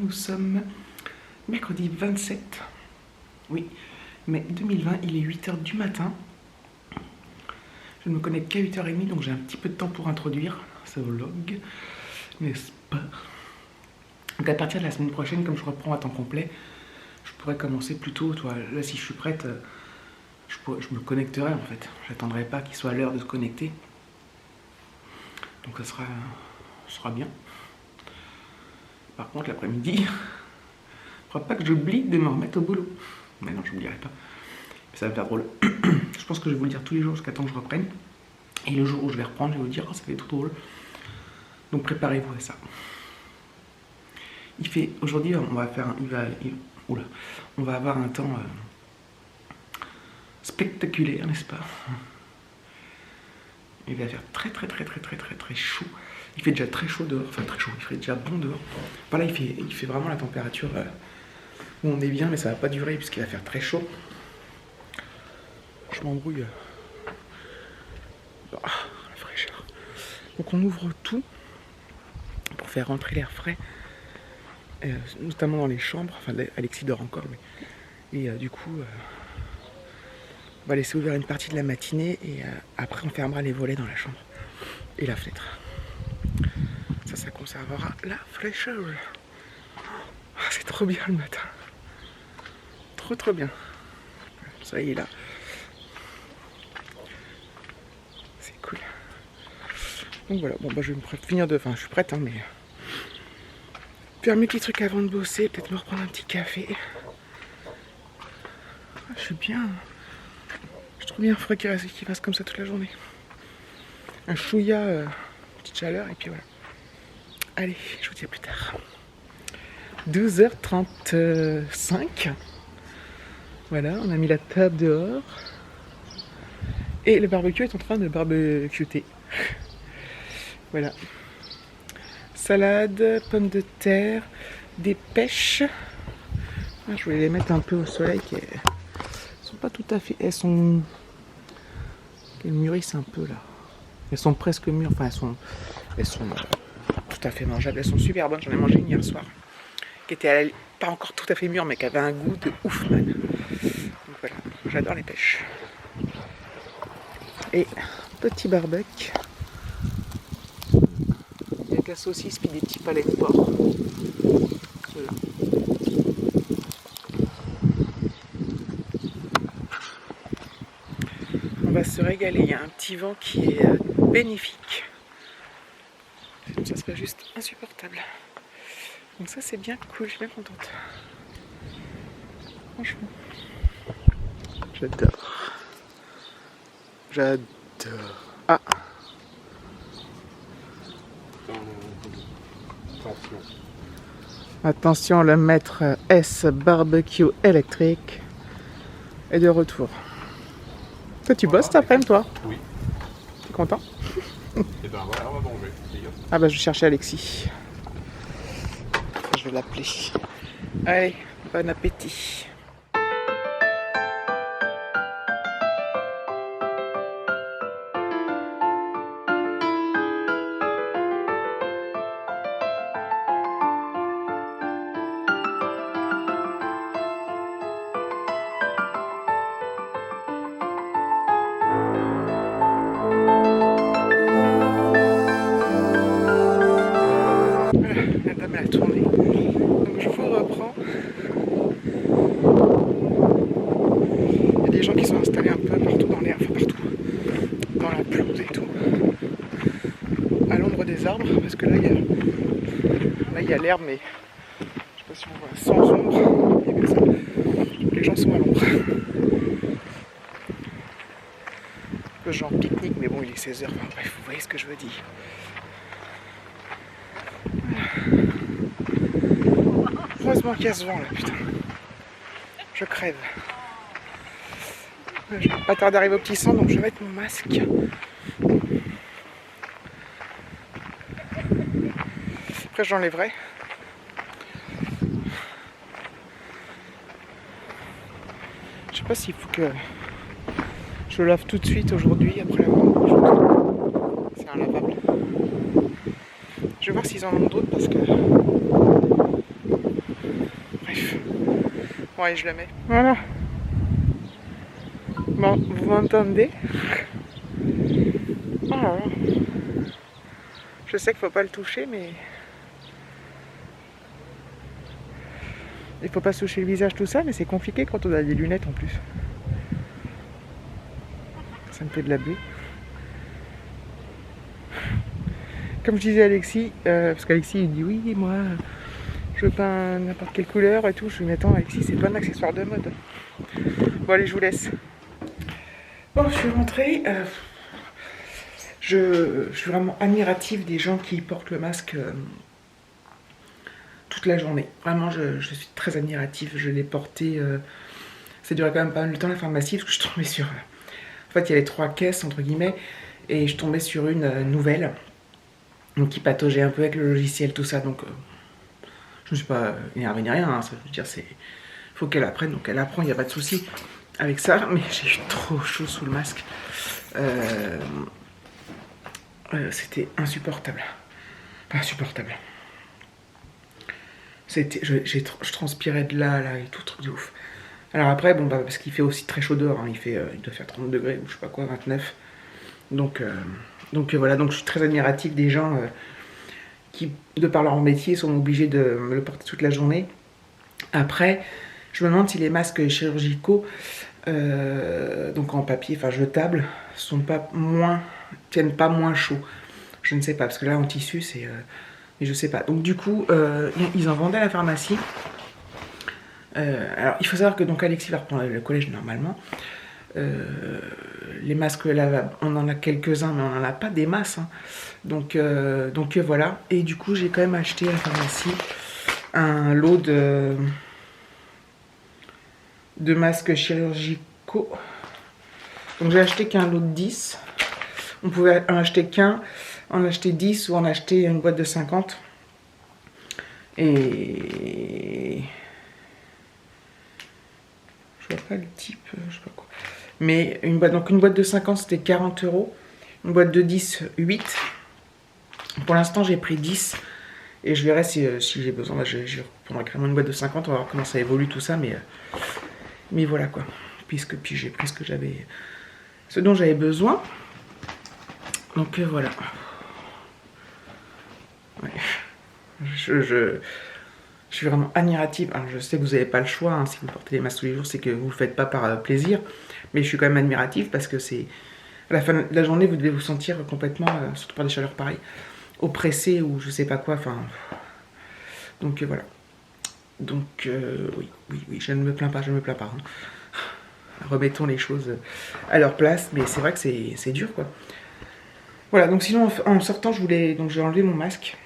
nous sommes mercredi 27, oui, mai 2020, il est 8 h du matin. Je ne me connecte qu'à 8 h 30, donc j'ai un petit peu de temps pour introduire ce vlog, n'est-ce pas? Donc à partir de la semaine prochaine, comme je reprends à temps complet, je pourrais commencer plus tôt, toi. Là, si je suis prête, je me connecterai en fait. J'attendrai pas qu'il soit l'heure de se connecter. Donc ça sera bien. Par contre, l'après-midi, il ne faudra pas que j'oublie de me remettre au boulot. Mais non, je n'oublierai pas. Ça va me faire drôle. Je pense que je vais vous le dire tous les jours jusqu'à temps que je reprenne. Et le jour où je vais reprendre, je vais vous dire, oh, ça fait trop drôle. Donc préparez-vous à ça. Il fait, aujourd'hui, on va faire on va avoir un temps spectaculaire, n'est-ce pas? Il va faire très chaud. Il fait déjà très chaud dehors, enfin très chaud, il fait déjà bon dehors. Voilà, il fait vraiment la température où on est bien, mais ça va pas durer puisqu'il va faire très chaud. Je m'embrouille. Oh, la fraîcheur. Donc on ouvre tout pour faire rentrer l'air frais, notamment dans les chambres. Enfin, Alexis dort encore, mais et du coup, on va laisser ouvert une partie de la matinée et après on fermera les volets dans la chambre et la fenêtre. Ça conservera la fraîcheur. Oh, c'est trop bien le matin. Trop bien. Ça y est là. C'est cool. Donc voilà, bon bah je vais me finir de... Enfin je suis prête hein, mais... Faire mes petits trucs avant de bosser, peut-être me reprendre un petit café. Ah, je suis bien. Je trouve bien, il faudrait qu'il fasse comme ça toute la journée. Un chouïa, petite chaleur et puis voilà. Allez, je vous dis à plus tard. 12h35. Voilà, on a mis la table dehors. Et le barbecue est en train de barbecuter. Voilà. Salade, pommes de terre, des pêches. Ah, je voulais les mettre un peu au soleil. Elles sont pas tout à fait... Elles mûrissent un peu là. Elles sont presque mûres. Enfin, elles sont tout à fait mangeables. Elles sont super bonnes. J'en ai mangé une hier soir. Qui était pas encore tout à fait mûre, mais qui avait un goût de ouf, man. Donc voilà, j'adore les pêches. Et petit barbecue. Il y a de la saucisse puis des petits palets de porc. Ceux-là. On va se régaler. Il y a un petit vent qui est bénéfique. Sinon, ça serait juste insupportable. Donc ça c'est bien cool, je suis bien contente. Franchement. J'adore. Ah. Attention, le maître S barbecue électrique est de retour. Toi tu bosses cet après-midi toi? Oui. T'es content? Et ben voilà, on va manger. Ah bah je vais chercher Alexis. Je vais l'appeler. Allez, bon appétit. La dame elle a tourné. Donc je vous reprends. Il y a des gens qui sont installés un peu partout dans l'air, enfin partout. Dans la pelouse et tout. À l'ombre des arbres, parce que là il y a l'herbe, mais je sais pas si on voit sans ombre. Il y a que ça. Les gens sont à l'ombre. Un peu genre pique-nique, mais bon il est 16 h. Enfin, bref, vous voyez ce que je veux dire. Heureusement qu'il y a ce vent là, putain. Je crève. Je vais pas tarder d'arriver au petit centre, donc je vais mettre mon masque. Après je l'enlèverai. Je sais pas s'il faut que je le lave tout de suite aujourd'hui après l'avoir. C'est un lavable. Je vais voir s'ils en ont d'autres parce que Bon, allez, je le mets. Voilà. Bon, vous m'entendez? Oh là là. Je sais qu'il faut pas le toucher, mais... il faut pas se toucher le visage, tout ça, mais c'est compliqué quand on a des lunettes en plus. Ça me fait de la buée. Comme je disais à Alexis, parce qu'Alexis il dit oui, moi je veux pas n'importe quelle couleur et tout. Je lui dis attends Alexis, c'est pas un accessoire de mode. Bon allez, je vous laisse. Bon, je suis rentrée. Je suis vraiment admirative des gens qui portent le masque toute la journée. Vraiment, je suis très admirative. Je l'ai porté. Ça durait quand même pas mal de temps la pharmacie parce que je tombais sur. En fait, il y avait 3 caisses entre guillemets et je tombais sur une nouvelle. Donc qui pataugeait un peu avec le logiciel, tout ça. Donc je me suis pas énervé ni rien. Hein, ça veut dire c'est. Faut qu'elle apprenne. Donc elle apprend, il n'y a pas de souci avec ça. Mais j'ai eu trop chaud sous le masque. C'était insupportable. Pas insupportable. C'était, je transpirais de là et tout, truc de ouf. Alors après, bon, bah, parce qu'il fait aussi très chaud dehors, hein, il doit faire 30 degrés ou je sais pas quoi, 29. Donc voilà, donc je suis très admiratif des gens qui, de par leur métier, sont obligés de me le porter toute la journée. Après, je me demande si les masques chirurgicaux, donc en papier, enfin jetables, tiennent pas moins chaud. Je ne sais pas, parce que là en tissu, c'est... mais je sais pas. Donc du coup, ils en vendaient à la pharmacie. Alors il faut savoir que donc Alexis va reprendre le collège normalement. Les masques lavables, on en a quelques-uns, mais on n'en a pas des masses. Hein. Donc voilà. Et du coup, j'ai quand même acheté à la pharmacie un lot de masques chirurgicaux. Donc j'ai acheté qu'un lot de 10. On pouvait en acheter qu'un, en acheter 10 ou en acheter une boîte de 50. Et... je vois pas le type, je sais pas quoi. Mais une boîte de 50 c'était 40 €. Une boîte de 10, 8. Pour l'instant j'ai pris 10. Et je verrai si j'ai besoin. Bah, je reprendrai carrément une boîte de 50. On va voir comment ça évolue tout ça. Mais voilà quoi. Puis j'ai pris ce dont j'avais besoin. Donc voilà. Ouais. Je suis vraiment admirative. Alors je sais que vous n'avez pas le choix. Hein, si vous portez des masques tous les jours, c'est que vous ne le faites pas par plaisir. Mais je suis quand même admirative parce que c'est... à la fin de la journée, vous devez vous sentir complètement, surtout par des chaleurs pareilles, oppressé ou je sais pas quoi. Enfin... donc voilà. Donc oui, je ne me plains pas, hein. Remettons les choses à leur place. Mais c'est vrai que c'est dur quoi. Voilà, donc sinon en sortant, j'ai enlevé mon masque.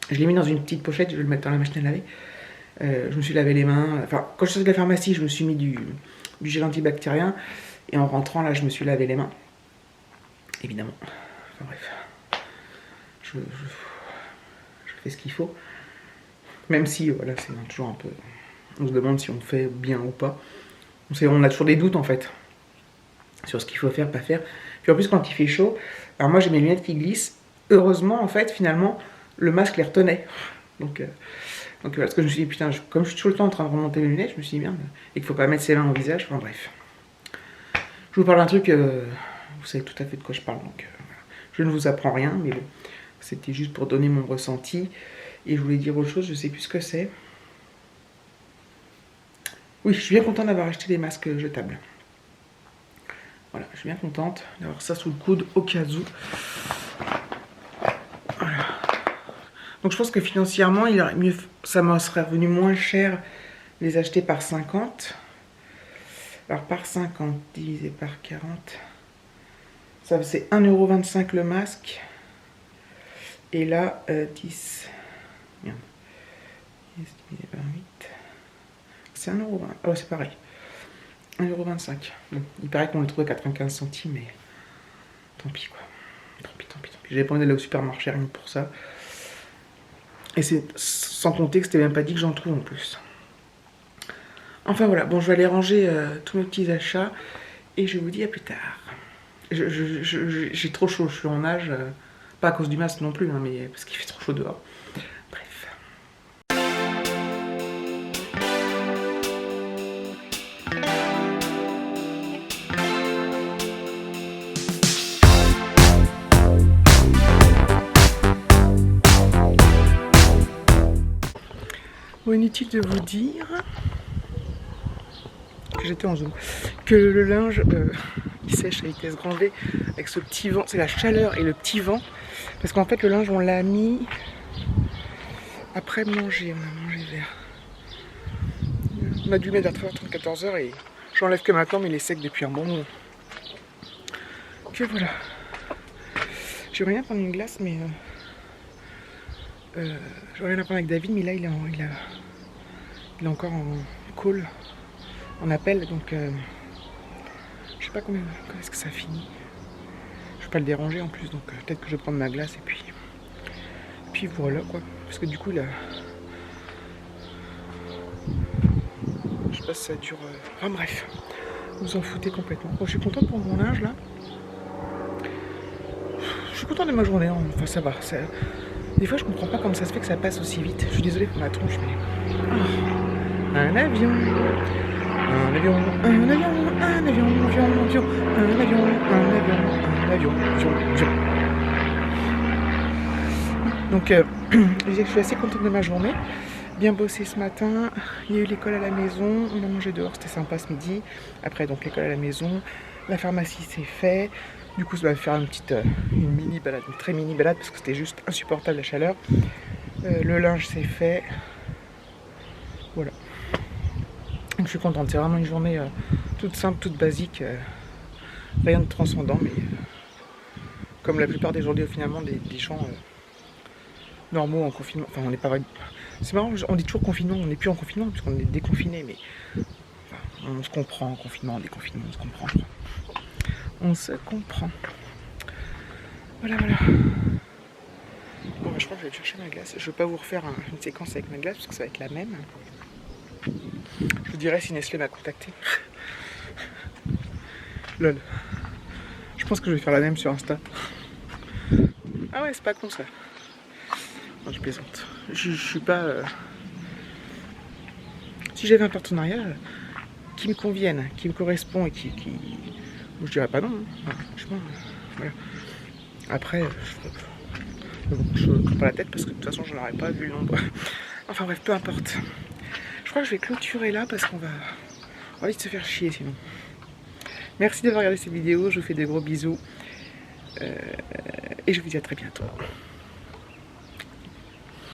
Je l'ai mis dans une petite pochette, je vais le mettre dans la machine à laver. Je me suis lavé les mains. Enfin, quand je sortais de la pharmacie, je me suis mis du gel antibactérien. Et en rentrant, là, je me suis lavé les mains. Évidemment. Enfin bref. Je fais ce qu'il faut. Même si, voilà, c'est toujours un peu... on se demande si on fait bien ou pas. On a toujours des doutes, en fait. Sur ce qu'il faut faire, pas faire. Puis en plus, quand il fait chaud... alors moi, j'ai mes lunettes qui glissent. Heureusement, en fait, finalement... le masque les retenait. Donc voilà, parce que je me suis dit, putain, comme je suis tout le temps en train de remonter les lunettes, je me suis dit, merde, et qu'il faut pas mettre ses mains au visage, enfin bref. Je vous parle d'un truc, vous savez tout à fait de quoi je parle, donc voilà. Je ne vous apprends rien, mais bon, c'était juste pour donner mon ressenti, et je voulais dire autre chose, je sais plus ce que c'est. Oui, je suis bien contente d'avoir acheté des masques jetables. Voilà, je suis bien contente d'avoir ça sous le coude, au cas où. Voilà. Donc je pense que financièrement, ça me serait revenu moins cher les acheter par 50. Alors par 50 divisé par 40, ça c'est 1,25 € le masque. Et là, 10. Merde. 10 divisé par 8. C'est 1,20 €. Ah ouais, c'est pareil. 1,25 €. Bon, il paraît qu'on le trouve à 95 centimes, mais tant pis quoi. Tant pis. J'avais pas envie d'aller au supermarché rien que pour ça. Et c'est sans compter que c'était même pas dit que j'en trouve en plus. Enfin voilà, bon, je vais aller ranger tous mes petits achats et je vous dis à plus tard. J'ai trop chaud, je suis en nage, pas à cause du masque non plus, hein, mais parce qu'il fait trop chaud dehors. Bref. inutile de vous dire que j'étais en zoom, que le linge il sèche à vitesse grand V avec ce petit vent, c'est la chaleur et le petit vent, parce qu'en fait le linge on l'a mis après manger, on a mangé vers... On a dû mettre vers 13h30, 14h et j'enlève que maintenant mais il est sec depuis un bon moment. Que voilà. J'aimerais bien prendre une glace mais... j'aurais rien à prendre avec David mais là il est encore en call, en appel donc... je sais pas quand est-ce que ça finit. Je vais pas le déranger en plus donc peut-être que je vais prendre ma glace et puis voilà quoi. Parce que du coup là... Je sais pas si ça dure... Enfin bref, vous en foutez complètement. Bon, je suis contente pour mon linge là. Je suis contente de ma journée, hein. Enfin ça va. Des fois je comprends pas comment ça se fait que ça passe aussi vite. Je suis désolée pour ma tronche mais... Oh. Un avion. Un avion, un avion, un avion, avion, avion, un avion, un avion, un avion, avion. Donc je suis assez contente de ma journée. Bien bossé ce matin, il y a eu l'école à la maison, on a mangé dehors, c'était sympa ce midi. Après donc l'école à la maison, la pharmacie c'est fait. Du coup ça va faire une mini balade, une très mini balade parce que c'était juste insupportable la chaleur. Le linge c'est fait. Voilà. Donc je suis contente, c'est vraiment une journée toute simple, toute basique. Rien de transcendant mais comme la plupart des journées finalement des gens normaux en confinement. Enfin on n'est pas vrai. C'est marrant, on dit toujours confinement, on n'est plus en confinement puisqu'on est déconfiné, mais enfin, on se comprend en confinement, en déconfinement, on se comprend. On se comprend. Voilà, voilà. Bon, je crois que je vais chercher ma glace. Je ne vais pas vous refaire une séquence avec ma glace parce que ça va être la même. Je vous dirai si Nestlé m'a contacté. Lol. Je pense que je vais faire la même sur Insta. Ah ouais, c'est pas con ça. Non, je plaisante. Je suis pas... Si j'avais un partenariat qui me convienne, qui me correspond et qui... Je dirais pas non. Hein. Franchement, voilà. Après, je ne prends pas la tête parce que de toute façon, je n'aurais pas vu le nombre. Enfin bref, peu importe. Je crois que je vais clôturer là parce qu'on va vite se faire chier sinon. Merci d'avoir regardé cette vidéo. Je vous fais de gros bisous. Et je vous dis à très bientôt.